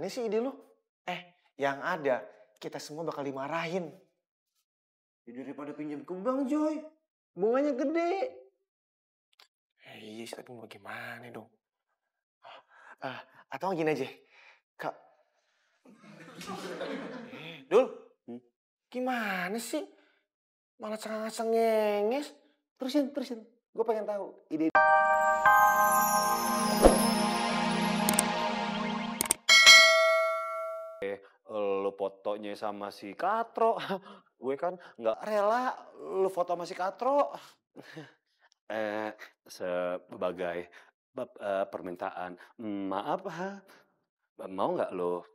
Gimana sih ide lu? Yang ada kita semua bakal dimarahin. Ya daripada pinjam ke bank, Joy. Bunganya gede. Iya sih, tapi mau gimana dong? Atau gini aja, Kak. Dul, gimana sih? Malah cengenges. Terusin. Gue pengen tahu ide. Lu fotonya sama si Katro. Gue kan nggak rela lu foto sama si Katro. Sebagai permintaan maaf, mau nggak lo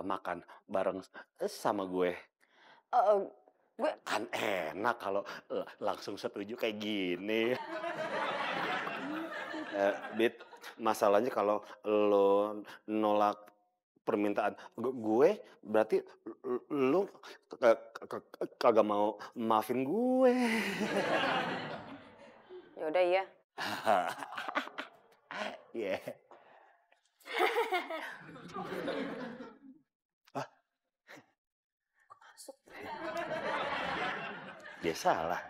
makan bareng sama gue? Gue Kan enak kalau langsung setuju kayak gini. Bit, masalahnya kalau lo nolak permintaan gue, berarti lo kagak mau maafin gue. yaudah iya. Yeah. Dia salah.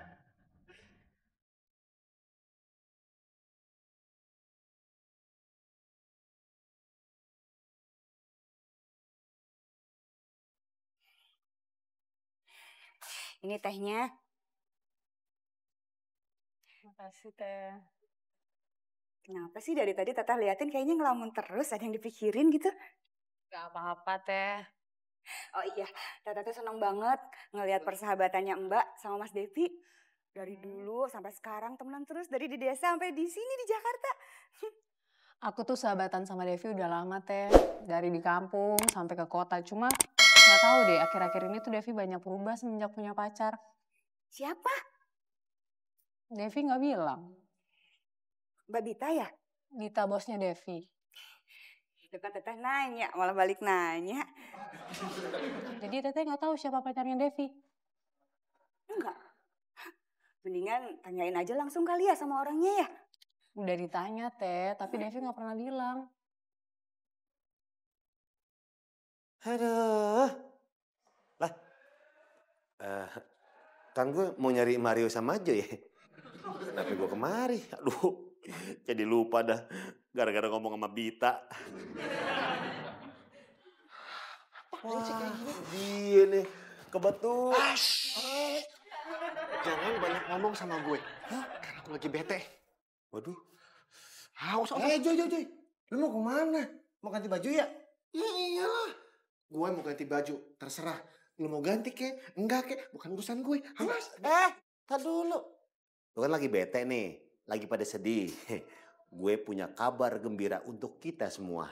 Ini tehnya. Makasih, Teh. Kenapa sih dari tadi Teteh liatin kayaknya ngelamun terus, ada yang dipikirin gitu? Gak apa-apa, Teh. Oh iya, Teteh tuh seneng banget ngelihat persahabatannya Mbak sama Mas Devi. Dari dulu sampai sekarang temenan terus, dari di desa sampai di sini di Jakarta. Aku tuh sahabatan sama Devi udah lama, Teh. Dari di kampung sampai ke kota. Cuma gak tahu deh, akhir-akhir ini tuh Devi banyak berubah semenjak punya pacar. Siapa? Devi gak bilang. Mbak Bita ya? Dita bosnya Devi. Depan Teteh nanya, malah balik nanya. Jadi Teteh gak tahu siapa pacarnya Devi. Enggak. Mendingan tanyain aja langsung kali ya sama orangnya ya. Udah ditanya, Teh, tapi Devi gak pernah bilang. Aduh. Lah. Kan gue mau nyari Mario sama Jo ya. Kenapa gue kemari? Aduh. Jadi lupa dah. Gara-gara ngomong sama Bita. Wah, dia nih. Kebetulan. Jangan banyak ngomong sama gue. Karena aku lagi bete. Waduh. Haus. Joy. Lu mau kemana? Mau ganti baju ya? Ya iyalah. Gue mau ganti baju. Terserah. Lu mau ganti kek? Enggak kek? Bukan urusan gue. Awas. Tar dulu. Lu kan lagi bete nih. Lagi pada sedih. Gue punya kabar gembira untuk kita semua.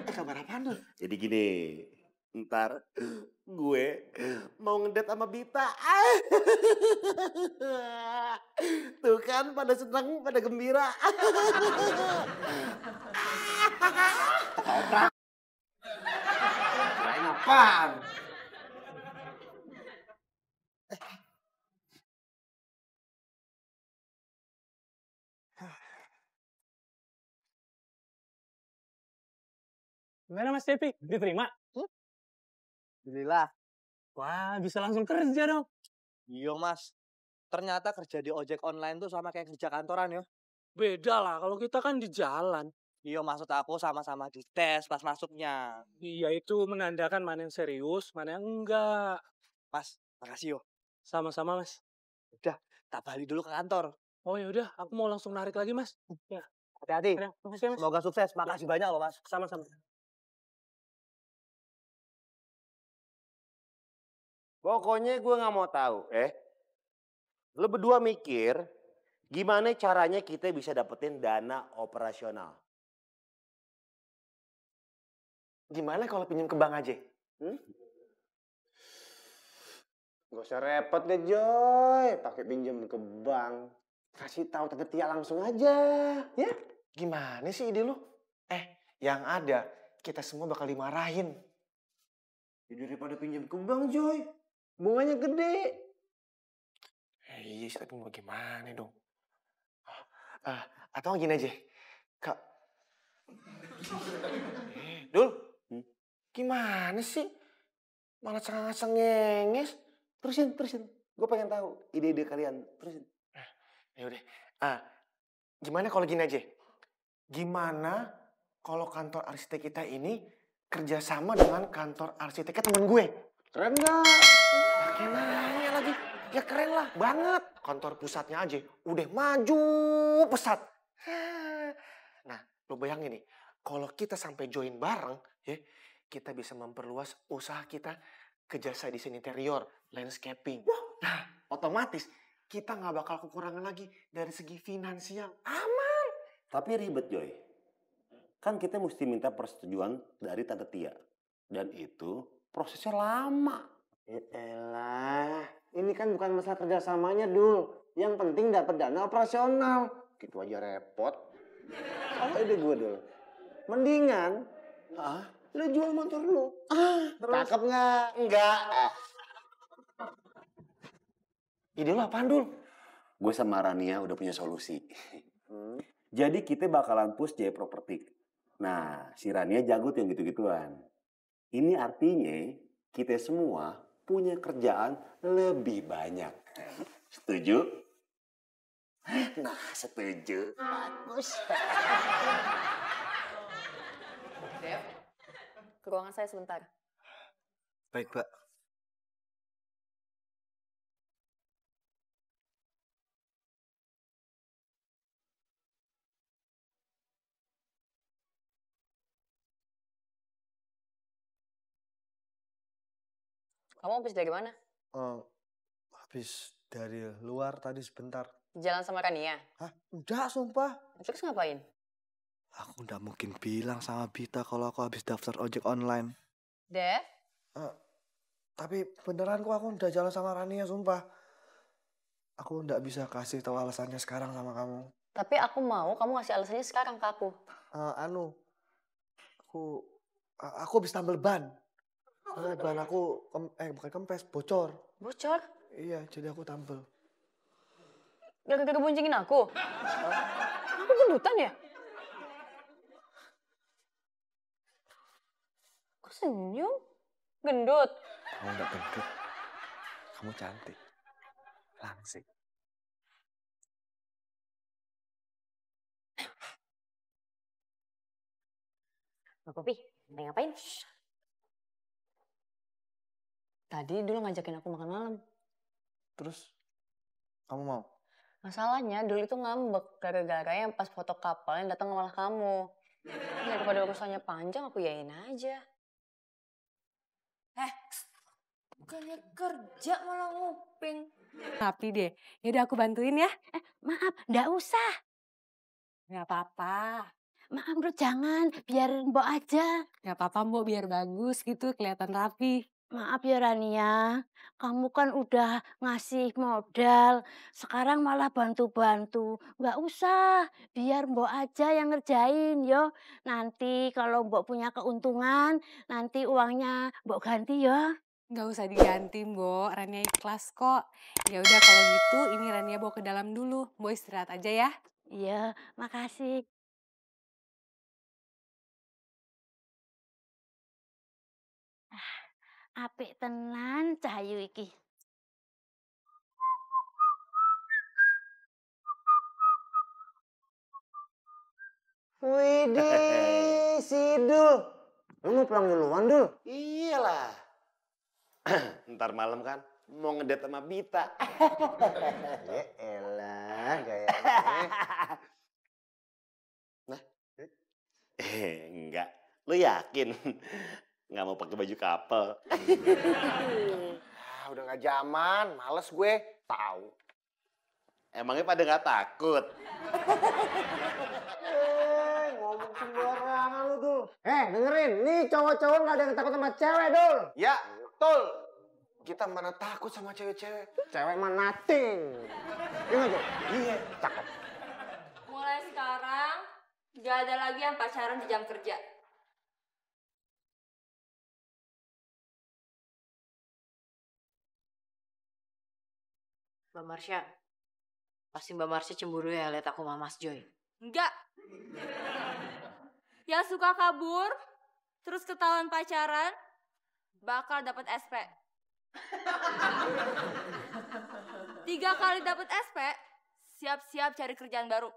Kabar apaan tuh? Jadi gini. Ntar gue mau ngedate sama Bita. Tuh kan pada seneng, pada gembira. Kirain apaan? Gimana Mas Devi? Diterima? Alhamdulillah. Wah, bisa langsung kerja dong. Iya Mas. Ternyata kerja di ojek online tuh sama kayak kerja kantoran ya. Beda lah, kalau kita kan di jalan. Iya maksud aku sama-sama dites pas masuknya. Iya, itu menandakan mana yang serius, mana yang enggak. Mas, makasih yo. Sama-sama, Mas. Udah, tak balik dulu ke kantor. Oh ya udah, aku mau langsung narik lagi, Mas. Ya, Hati-hati. makasih, Mas. Semoga sukses. Makasih banyak loh Mas. Sama-sama. Pokoknya gue gak mau tahu. Lu berdua mikir gimana caranya kita bisa dapetin dana operasional. Gimana kalau pinjam ke bank aja? Gak usah repot deh Joy, pakai pinjam ke bank. Kasih tahu Tante Tia langsung aja, ya? Gimana sih ide lu? Yang ada kita semua bakal dimarahin. Ya daripada pinjam ke bank Joy, bunganya gede. Iya sih, tapi mau gimana dong? Atau gini aja, Kak. Dul, gimana sih? Malah cengenges. Terusin. Gue pengen tahu ide-ide kalian. Terusin. Ya udah. Gimana kalau gini aja? Gimana kalau kantor arsitek kita ini kerjasama dengan kantor arsiteknya temen gue? Keren gak? Pakai nanya lagi. Ya keren lah, banget. Kantor pusatnya aja udah maju pesat. Nah, lo bayangin nih, kalau kita sampai join bareng, ya, kita bisa memperluas usaha kita ke jasa desain interior, landscaping. Nah, otomatis kita nggak bakal kekurangan lagi dari segi finansial. Aman. Tapi ribet, Joy. Kan kita mesti minta persetujuan dari Tante Tia. Dan itu prosesnya lama. Ya elah, ini kan bukan masalah kerjasamanya, Dul. Yang penting dapat dana operasional. Gitu aja repot. Apa ide gue, Dul? Mendingan, lu jual motor lu. Cakep nggak? Enggak. Ide lo apaan, Dul? Gue sama Rania udah punya solusi. Jadi kita bakalan push Jaya Property. Nah, si Rania jago tuh yang gitu-gituan. Ini artinya kita semua punya kerjaan lebih banyak. Setuju? Nah, setuju. Bagus. Dev, ke ruangan saya sebentar. Baik, Mbak. Kamu habis dari mana? Habis dari luar tadi sebentar. Jalan sama Rania? Hah? Udah, sumpah. Terus ngapain? Aku nggak mungkin bilang sama Bita kalau aku habis daftar ojek online. Dev? Tapi beneran kok aku udah jalan sama Rania, sumpah. Aku nggak bisa kasih tahu alasannya sekarang sama kamu. Tapi aku mau kamu ngasih alasannya sekarang ke aku. Aku habis tambal ban. Ban aku, bukan kempes, bocor. Bocor? Iya, jadi aku tambel. Gara-gara boncengin aku? Aku gendutan ya? Kok senyum? Gendut? Kamu nggak gendut. Kamu cantik. Langsing. Mbak Popi, lagi ngapain? Tadi dulu ngajakin aku makan malam. Terus, kamu mau? Masalahnya dulu itu ngambek gara-gara yang pas foto kapal yang datang malah kamu. Daripada urusannya panjang aku yain aja. Bukannya kerja malah nguping. Tapi deh, yaudah aku bantuin ya. Maaf, ndak usah. Gak apa-apa. Maaf bro, jangan. Biar Mbok aja. Gak apa-apa Mbok, biar bagus gitu, kelihatan rapi. Maaf ya Rania, kamu kan udah ngasih modal, sekarang malah bantu-bantu. Nggak usah, biar Mbok aja yang ngerjain yo. Nanti kalau Mbok punya keuntungan, nanti uangnya Mbok ganti yo. Gak usah diganti Mbok, Rania ikhlas kok. Ya udah kalau gitu ini Rania bawa ke dalam dulu. Mbok istirahat aja ya. Iya, makasih. Apik tenan Cahayu iki. Widih, si Dul. Lu mau pulang duluan, Dul? Iyalah. Ntar malam kan mau ngedate sama Bita. Ya elah, gayanya. Nah, enggak. Lu yakin nggak mau pakai baju couple? Udah nggak zaman, males gue. Tahu. Emangnya pada nggak takut? Ngomong sembarangan lu tuh. Dengerin, nih cowok-cowok nggak ada yang takut sama cewek, Dul. Ya, betul. Kita mana takut sama cewek-cewek. Cewek mah nothing. Iya nggak, Dul? Iya, cakep. Mulai sekarang, gak ada lagi yang pacaran di jam kerja. Mbak Marsha, pasti Mbak Marsha cemburu ya lihat aku sama Mas Joy. Enggak. Yang suka kabur, terus ketahuan pacaran, bakal dapat SP. 3 kali dapat SP, siap-siap cari kerjaan baru.